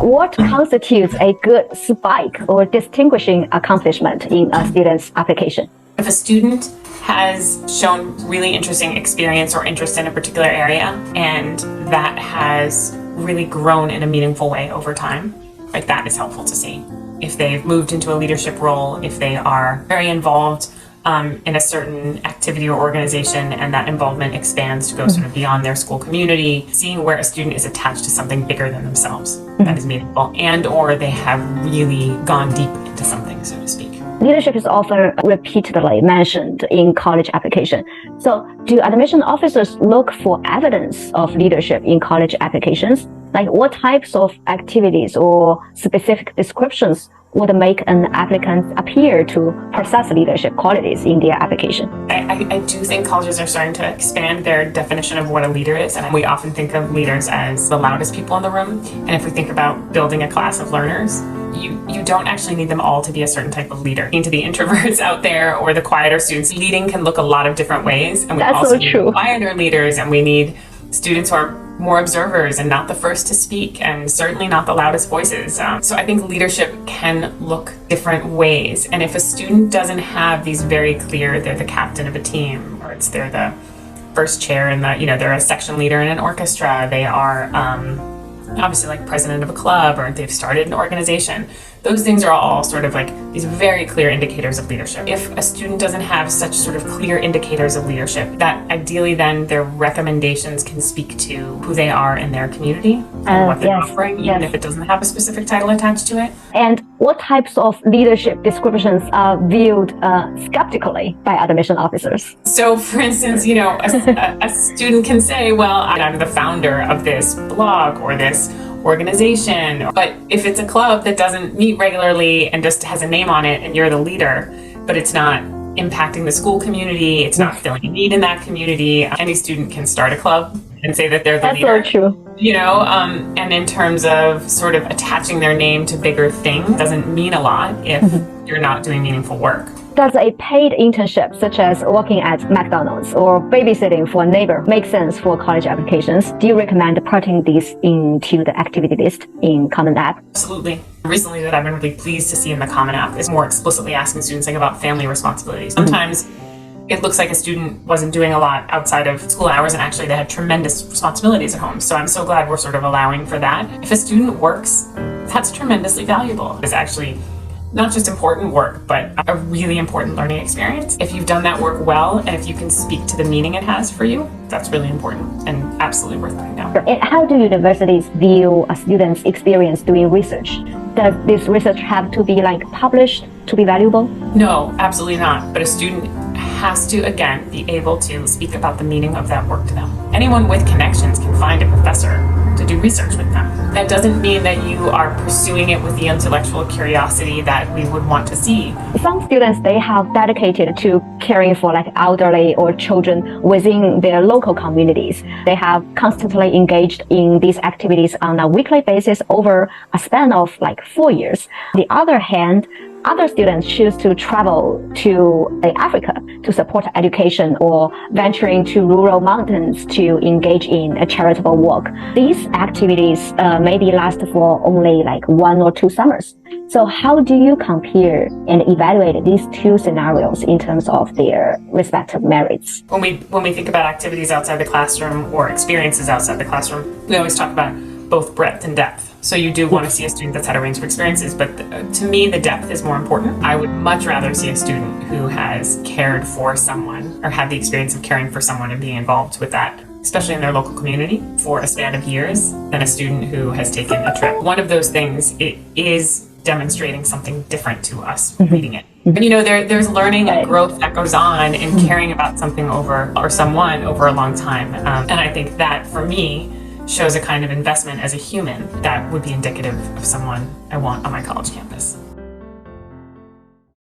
What constitutes a good spike or distinguishing accomplishment in a student's application? If a student has shown really interesting experience or interest in a particular area, and that has really grown in a meaningful way over time, right, that is helpful to see. If they've moved into a leadership role, if they are very involved in a certain activity or organization, and that involvement expands to go sort of beyond their school community, seeing where a student is attached to something bigger than themselves that is meaningful, and or they have really gone deep into something, so to speak. Leadership is often repeatedly mentioned in college application. So do admission officers look for evidence of leadership in college applications? Like what types of activities or specific descriptions would make an applicant appear to possess leadership qualities in their application? I do think colleges are starting to expand their definition of what a leader is, and we often think of leaders as the loudest people in the room. And if we think about building a class of learners, you don't actually need them all to be a certain type of leader. To the introverts out there or the quieter students, leading can look a lot of different ways, and we also need quieter leaders, and we need students who are more observers and not the first to speak, and certainly not the loudest voices. So I think leadership can look different ways. And if a student doesn't have these very clear, they're the captain of a team, or they're the first chair in they're a section leader in an orchestra, they are obviously like president of a club, or they've started an organization. Those things are all sort of like these very clear indicators of leadership. If a student doesn't have such sort of clear indicators of leadership, that ideally then their recommendations can speak to who they are in their community and what they're offering, even if it doesn't have a specific title attached to it. And what types of leadership descriptions are viewed skeptically by admission officers? So for instance, a student can say, well, I'm the founder of this blog or this organization. But if it's a club that doesn't meet regularly and just has a name on it and you're the leader, but it's not impacting the school community, it's not filling a need in that community, any student can start a club and say that they're the leader. That's so true. And in terms of sort of attaching their name to bigger things doesn't mean a lot if you're not doing meaningful work. Does a paid internship, such as working at McDonald's or babysitting for a neighbor, make sense for college applications? Do you recommend putting these into the activity list in Common App? Absolutely. Recently, that I've been really pleased to see in the Common App is more explicitly asking students about family responsibilities. Sometimes it looks like a student wasn't doing a lot outside of school hours, and actually they had tremendous responsibilities at home. So I'm so glad we're sort of allowing for that. If a student works, that's tremendously valuable. It's actually not just important work, but a really important learning experience. If you've done that work well, and if you can speak to the meaning it has for you, that's really important and absolutely worth putting down. And how do universities view a student's experience doing research? Does this research have to be published to be valuable? No, absolutely not. But a student has to, again, be able to speak about the meaning of that work to them. Anyone with connections can find a professor to do research with them. That doesn't mean that you are pursuing it with the intellectual curiosity that we would want to see. Some students, they have dedicated to caring for elderly or children within their local communities. They have constantly engaged in these activities on a weekly basis over a span of 4 years. On the other hand, other students choose to travel to Africa to support education or venturing to rural mountains to engage in a charitable work. These activities maybe last for only 1 or 2 summers. So how do you compare and evaluate these two scenarios in terms of their respective merits? When we think about activities outside the classroom or experiences outside the classroom, we always talk about both breadth and depth. So you do want to see a student that's had a range of experiences, but to me, the depth is more important. I would much rather see a student who has cared for someone or had the experience of caring for someone and being involved with that, especially in their local community, for a span of years, than a student who has taken a trip. One of those things, it is demonstrating something different to us reading it. And there's learning and growth that goes on in caring about something or someone over a long time. And I think that, for me, shows a kind of investment as a human that would be indicative of someone I want on my college campus.